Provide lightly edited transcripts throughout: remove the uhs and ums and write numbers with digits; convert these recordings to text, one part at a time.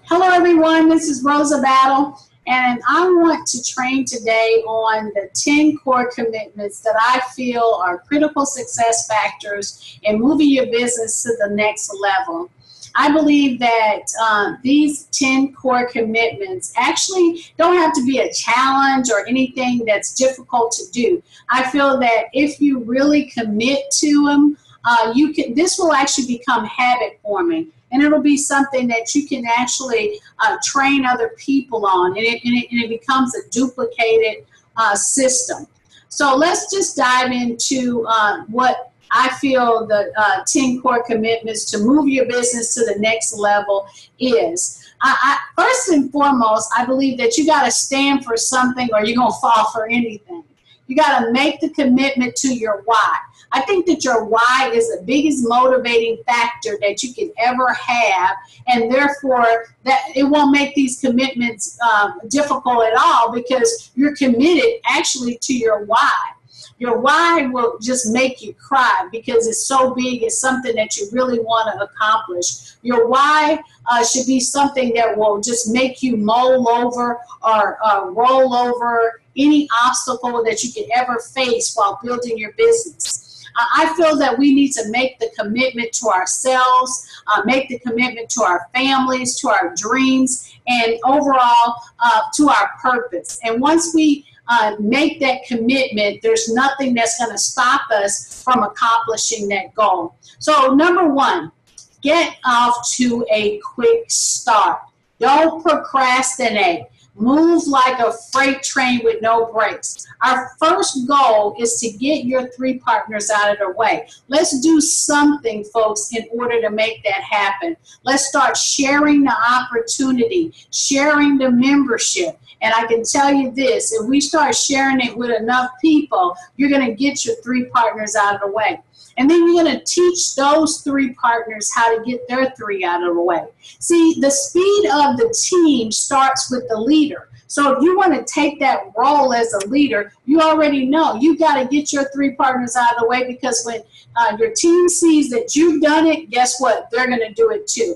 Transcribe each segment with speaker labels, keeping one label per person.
Speaker 1: Hello everyone, this is Rosa Battle, and I want to train today on the 10 core commitments that I feel are critical success factors in moving your business to the next level. I believe that these 10 core commitments actually don't have to be a challenge or anything that's difficult to do. I feel that if you really commit to them, this will actually become habit forming, and it'll be something that you can actually train other people on, and it becomes a duplicated system. So let's just dive into what I feel the 10 core commitments to move your business to the next level is. First and foremost, I believe that you got to stand for something or you're going to fall for anything. You got to make the commitment to your why. I think that your why is the biggest motivating factor that you can ever have, and therefore that it won't make these commitments difficult at all because you're committed actually to your why. Your why will just make you cry because it's so big. It's something that you really want to accomplish. Your why should be something that will just make you mull over or roll over any obstacle that you could ever face while building your business. I feel that we need to make the commitment to ourselves, make the commitment to our families, to our dreams, and overall to our purpose. And once we make that commitment, there's nothing that's going to stop us from accomplishing that goal. So number one, get off to a quick start. Don't procrastinate. Move like a freight train with no brakes. Our first goal is to get your 3 partners out of the way. Let's do something, folks, in order to make that happen. Let's start sharing the opportunity, sharing the membership. And I can tell you this, if we start sharing it with enough people, you're going to get your 3 partners out of the way. And then you're going to teach those 3 partners how to get their 3 out of the way. See, the speed of the team starts with the leader. So if you want to take that role as a leader, you already know you got to get your 3 partners out of the way, because when your team sees that you've done it, guess what? They're going to do it too.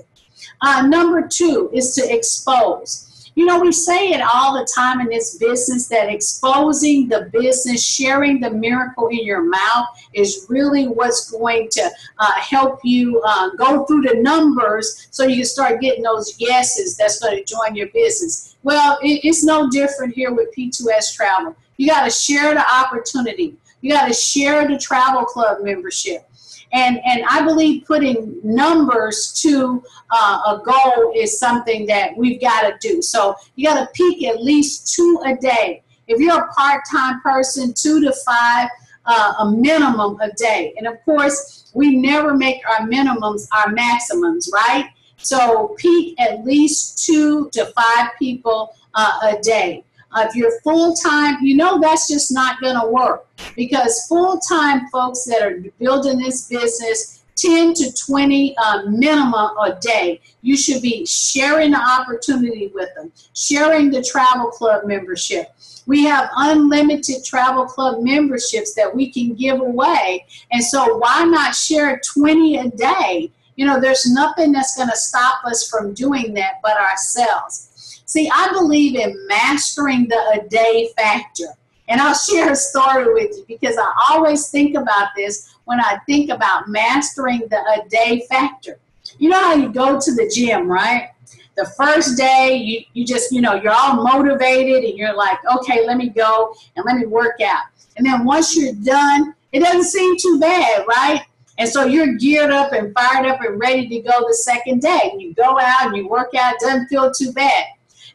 Speaker 1: Number 2 is to expose. You know, we say it all the time in this business that exposing the business, sharing the miracle in your mouth is really what's going to help you go through the numbers so you can start getting those yeses that's going to join your business. Well, it's no different here with P2S Travel. You got to share the opportunity. You got to share the travel club membership. And I believe putting numbers to a goal is something that we've got to do. So you got to peak at least 2 a day. If you're a part-time person, 2 to 5, a minimum a day. And of course, we never make our minimums our maximums, right? So peak at least 2 to 5 people a day. If you're full-time, you know that's just not going to work, because full-time folks that are building this business, 10 to 20 minimum a day, you should be sharing the opportunity with them, sharing the travel club membership. We have unlimited travel club memberships that we can give away, and so why not share 20 a day? You know, there's nothing that's going to stop us from doing that but ourselves. See, I believe in mastering the a day factor. And I'll share a story with you, because I always think about this when I think about mastering the a day factor. You know how you go to the gym, right? The first day, you just, you know, you're all motivated and you're like, okay, let me go and let me work out. And then once you're done, it doesn't seem too bad, right? And so you're geared up and fired up and ready to go the second day. And you go out and you work out, it doesn't feel too bad.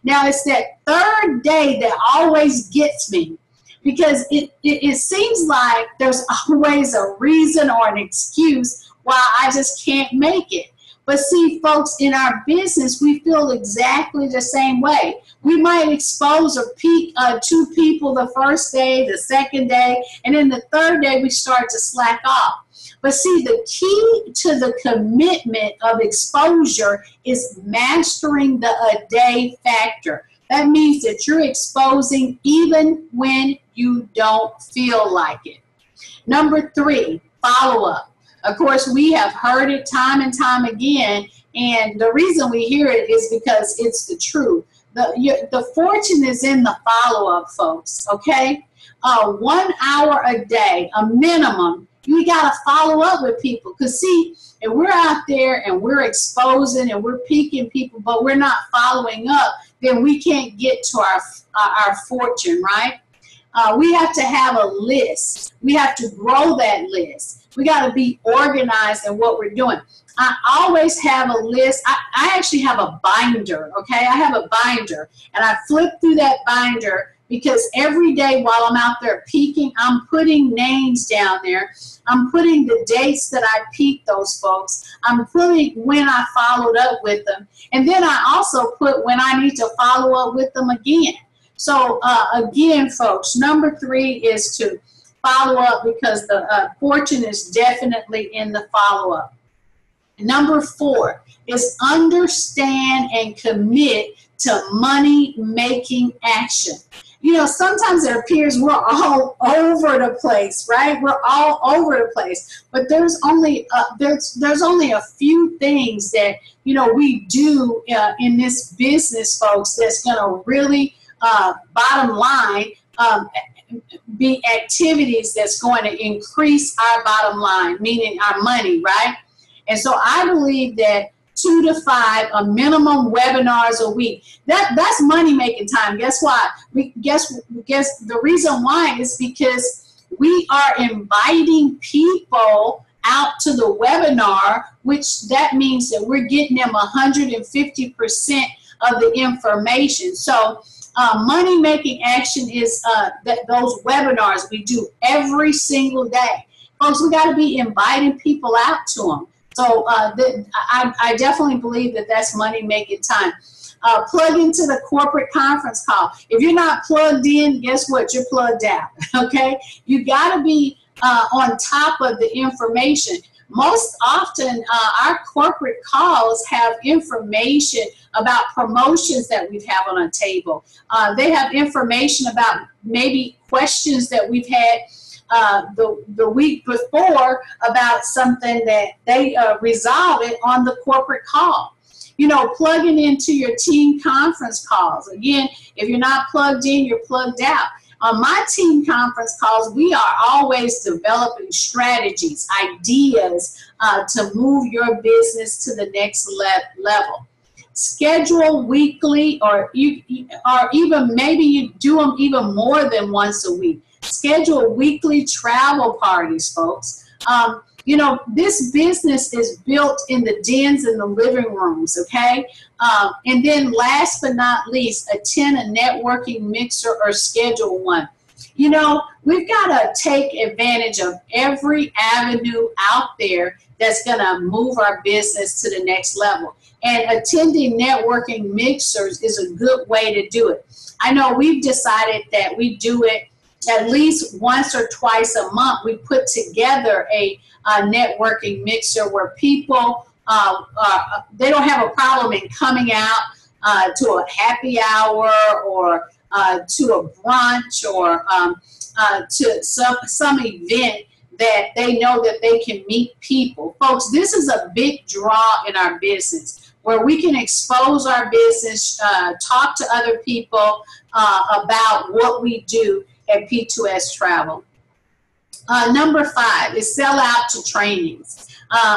Speaker 1: Now, it's that third day that always gets me, because it seems like there's always a reason or an excuse why I just can't make it. But see, folks, in our business, we feel exactly the same way. We might expose or peak 2 people the first day, the second day, and then the third day we start to slack off. But see, the key to the commitment of exposure is mastering the a day factor. That means that you're exposing even when you don't feel like it. Number 3, follow up. Of course, we have heard it time and time again, and the reason we hear it is because it's the truth. The fortune is in the follow-up, folks, okay? 1 hour a day, a minimum. You got to follow up with people, because see, if we're out there and we're exposing and we're peaking people, but we're not following up, then we can't get to our fortune, right? We have to have a list. We have to grow that list. We got to be organized in what we're doing. I always have a list. I actually have a binder, okay? I have a binder, and I flip through that binder because every day while I'm out there peaking, I'm putting names down there. I'm putting the dates that I peaked those folks. I'm putting when I followed up with them. And then I also put when I need to follow up with them again. So again, folks, number 3 is to follow up, because the fortune is definitely in the follow-up. Number 4 is understand and commit to money-making action. You know, sometimes it appears we're all over the place, right? We're all over the place, but there's only a few things that, you know, we do in this business, folks, that's going to really bottom line be activities that's going to increase our bottom line, meaning our money, right? And so I believe that 2 to 5, a minimum webinars a week. That's money making time. Guess what? Guess the reason why is because we are inviting people out to the webinar, which that means that we're getting them 150% of the information. So money making action is those webinars we do every single day. Folks, we got to be inviting people out to them. So I definitely believe that that's money making time. Plug into the corporate conference call. If you're not plugged in, guess what? You're plugged out, okay? You got to be on top of the information. Most often, our corporate calls have information about promotions that we've had on a table. They have information about maybe questions that we've had the week before about something that they resolve it on the corporate call. You know, plugging into your team conference calls. Again, if you're not plugged in, you're plugged out. On my team conference calls, we are always developing strategies, ideas to move your business to the next level. Schedule weekly, or even maybe you do them even more than once a week. Schedule weekly travel parties, folks. You know, this business is built in the dens and the living rooms, okay? And then last but not least, attend a networking mixer or schedule one. You know, we've got to take advantage of every avenue out there that's going to move our business to the next level. And attending networking mixers is a good way to do it. I know we've decided that we do it at least once or twice a month. We put together a networking mixer where people, they don't have a problem in coming out to a happy hour or to a brunch or to some event that they know that they can meet people. Folks, this is a big draw in our business where we can expose our business, talk to other people about what we do at P2S Travel. Number 5 is sell out to trainings.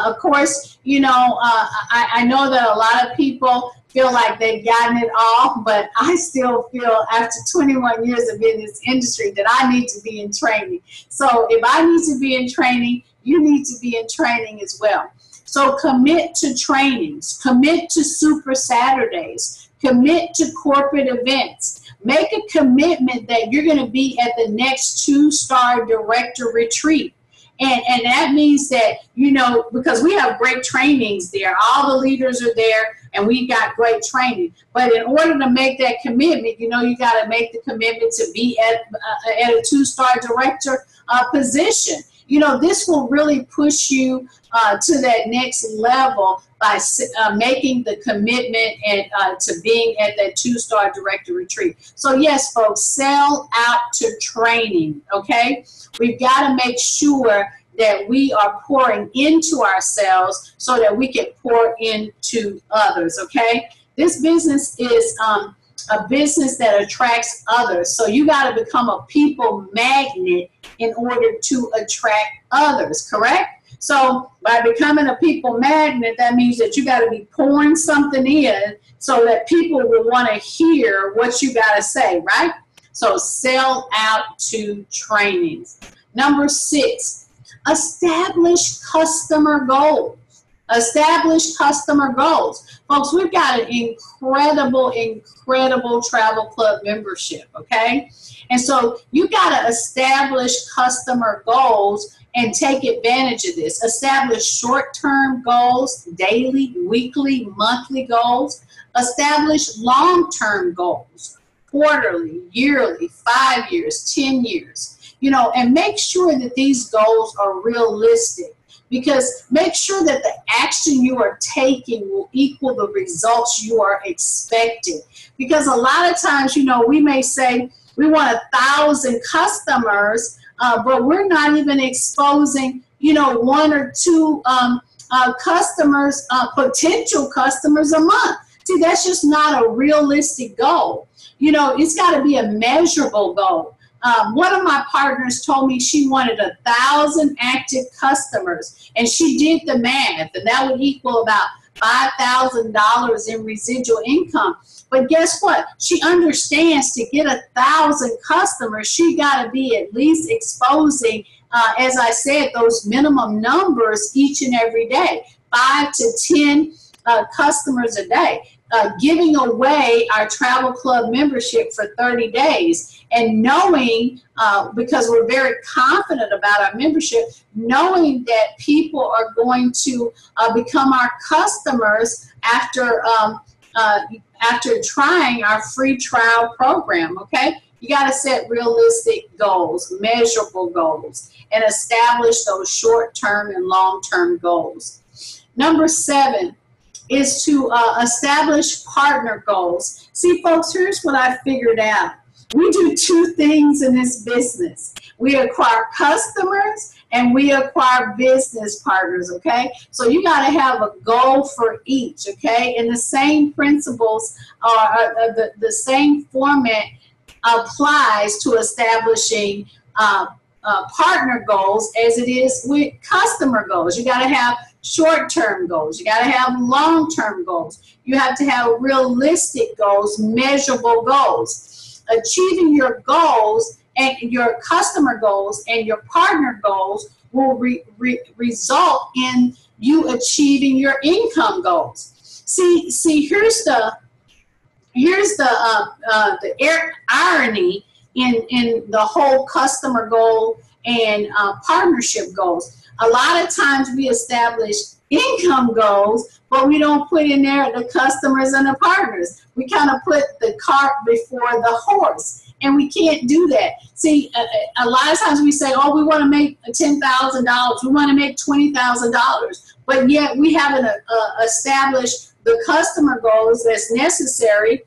Speaker 1: Of course, you know, I know that a lot of people feel like they've gotten it all, but I still feel after 21 years of being in this industry that I need to be in training. So if I need to be in training, you need to be in training as well. So commit to trainings, commit to Super Saturdays, commit to corporate events. Make a commitment that you're going to be at the next 2-star director retreat. And that means that, you know, because we have great trainings there, all the leaders are there, and we got great training. But in order to make that commitment, you know, you got to make the commitment to be at a 2-star director position. You know, this will really push you to that next level by making the commitment and to being at that 2-star director retreat. So yes, folks, sell out to training, okay? We've got to make sure that we are pouring into ourselves so that we can pour into others, okay? This business is a business that attracts others. So you got to become a people magnet in order to attract others, correct? So by becoming a people magnet, that means that you got to be pouring something in so that people will want to hear what you got to say, right? So sell out to trainings. Number 6, establish customer goals. Establish customer goals. Folks, we've got an incredible travel club membership, okay? And so you got to establish customer goals and take advantage of this. Establish short-term goals, daily, weekly, monthly goals. Establish long-term goals, quarterly, yearly, 5 years, 10 years, you know, and make sure that these goals are realistic. Because make sure that the action you are taking will equal the results you are expecting. Because a lot of times, you know, we may say we want 1,000 customers, but we're not even exposing, you know, 1 or 2 customers, potential customers a month. See, that's just not a realistic goal. You know, it's got to be a measurable goal. One of my partners told me she wanted 1,000 active customers, and she did the math, and that would equal about $5,000 in residual income. But guess what? She understands to get 1,000 customers, she got to be at least exposing, as I said, those minimum numbers each and every day, 5 to 10 customers a day. Giving away our travel club membership for 30 days and knowing, because we're very confident about our membership, knowing that people are going to become our customers after trying our free trial program, okay? You got to set realistic goals, measurable goals, and establish those short-term and long-term goals. Number 7 is to establish partner goals. See, folks, here's what I figured out. We do 2 things in this business. We acquire customers and we acquire business partners, okay? So you got to have a goal for each, okay? And the same principles, the same format applies to establishing partner goals as it is with customer goals. You got to have short-term goals. You got to have long-term goals. You have to have realistic goals, measurable goals. Achieving your goals and your customer goals and your partner goals will result in you achieving your income goals. See, here's the irony in the whole customer goal and partnership goals. A lot of times we establish income goals, but we don't put in there the customers and the partners. We kind of put the cart before the horse, and we can't do that. See, a lot of times we say, oh, we want to make $10,000, we want to make $20,000, but yet we haven't established the customer goals that's necessary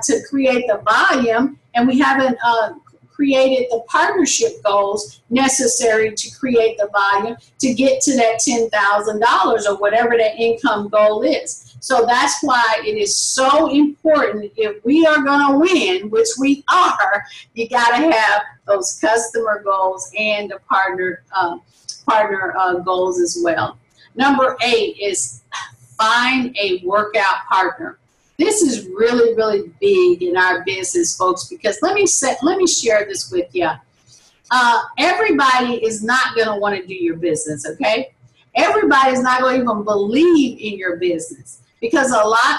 Speaker 1: to create the volume, and we haven't created the partnership goals necessary to create the volume to get to that $10,000 or whatever that income goal is. So that's why it is so important, if we are going to win, which we are, you got to have those customer goals and the partner goals as well. Number 8 is find a workout partner. This is really, really big in our business, folks, because let me share this with you. Everybody is not going to want to do your business, okay? Everybody is not going to even believe in your business, because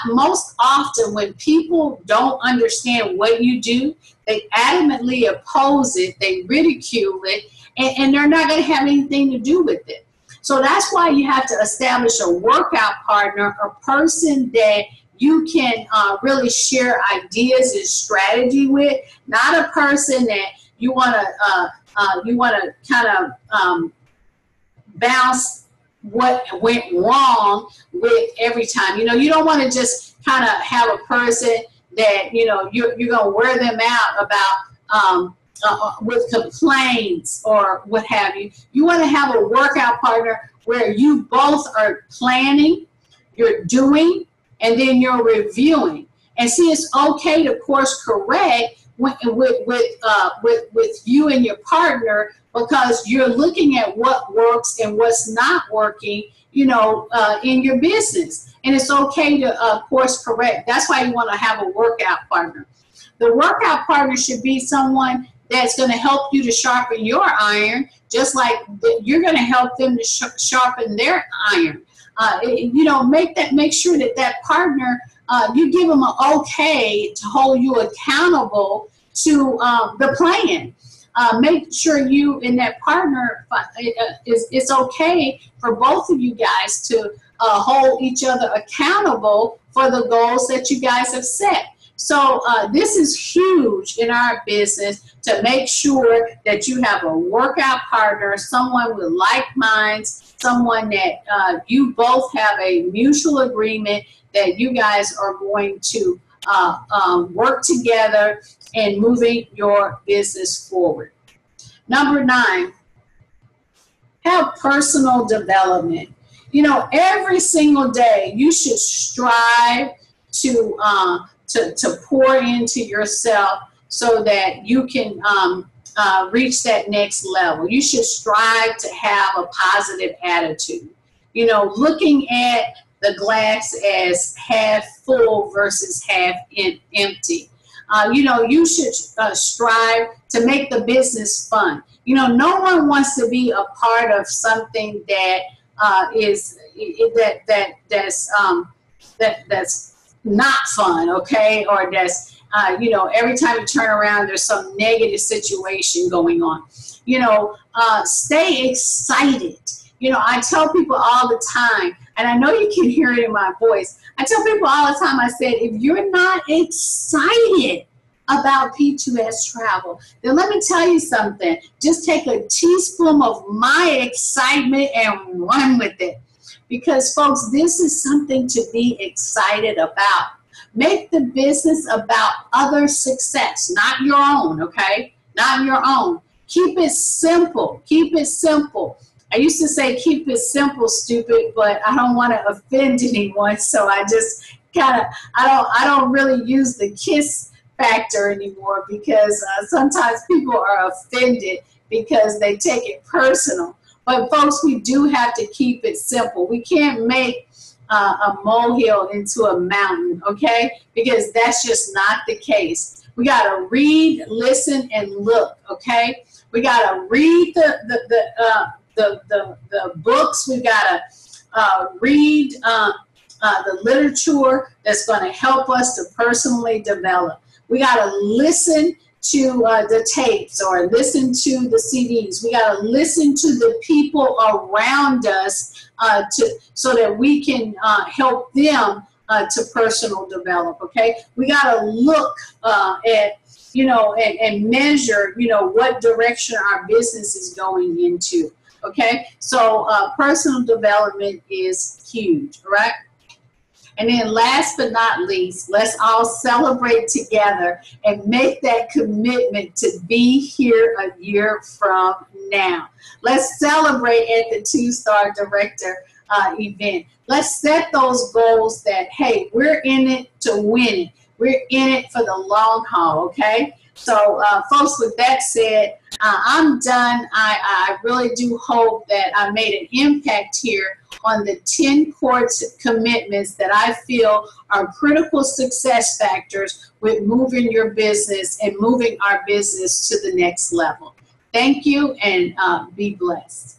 Speaker 1: most often when people don't understand what you do, they adamantly oppose it, they ridicule it, and they're not going to have anything to do with it. So that's why you have to establish a workout partner, a person that you can really share ideas and strategy with, not a person that you want to kind of bounce what went wrong with every time. You know, you don't want to just kind of have a person that, you know, you're going to wear them out about with complaints or what have you. You want to have a workout partner where you both are planning, you're doing, and then you're reviewing. And see, it's okay to course correct with you and your partner, because you're looking at what works and what's not working, you know, in your business. And it's okay to course correct. That's why you want to have a workout partner. The workout partner should be someone that's going to help you to sharpen your iron, just like you're going to help them to sharpen their iron. You know, make sure that partner, you give them an okay to hold you accountable to the plan. Make sure you and that partner, it's okay for both of you guys to hold each other accountable for the goals that you guys have set. So this is huge in our business, to make sure that you have a workout partner, someone with like minds, someone that you both have a mutual agreement that you guys are going to work together in moving your business forward. Number 9, have personal development. You know, every single day you should strive to pour into yourself so that you can reach that next level. You should strive to have a positive attitude. You know, looking at the glass as half full versus half empty. You know, you should strive to make the business fun. You know, no one wants to be a part of something that that's not fun, okay, or that's you know, every time you turn around there's some negative situation going on. You know, stay excited. You know, I tell people all the time, and I know you can hear it in my voice, I tell people all the time, I said, if you're not excited about P2S travel, then let me tell you something. Just take a teaspoon of my excitement and run with it. Because, folks, this is something to be excited about. Make the business about other success, not your own, okay? Not your own. Keep it simple. Keep it simple. I used to say keep it simple, stupid, but I don't want to offend anyone, so I just kind of, I don't really use the KISS factor anymore, because sometimes people are offended because they take it personal. But folks, we do have to keep it simple. We can't make a molehill into a mountain, okay? Because that's just not the case. We got to read, listen, and look, okay? We got to read the books. We got to read the literature that's going to help us to personally develop. We got to listen to the tapes or listen to the CDs. We got to listen to the people around us so that we can help them to personal develop, okay? We got to look at, you know, and measure, you know, what direction our business is going into, okay? So personal development is huge, right? And then last but not least, let's all celebrate together and make that commitment to be here a year from now. Let's celebrate at the 2-Star Director event. Let's set those goals that, hey, we're in it to win it. We're in it for the long haul, okay? So, folks, with that said, I'm done. I really do hope that I made an impact here on the 10 core commitments that I feel are critical success factors with moving your business and moving our business to the next level. Thank you, and be blessed.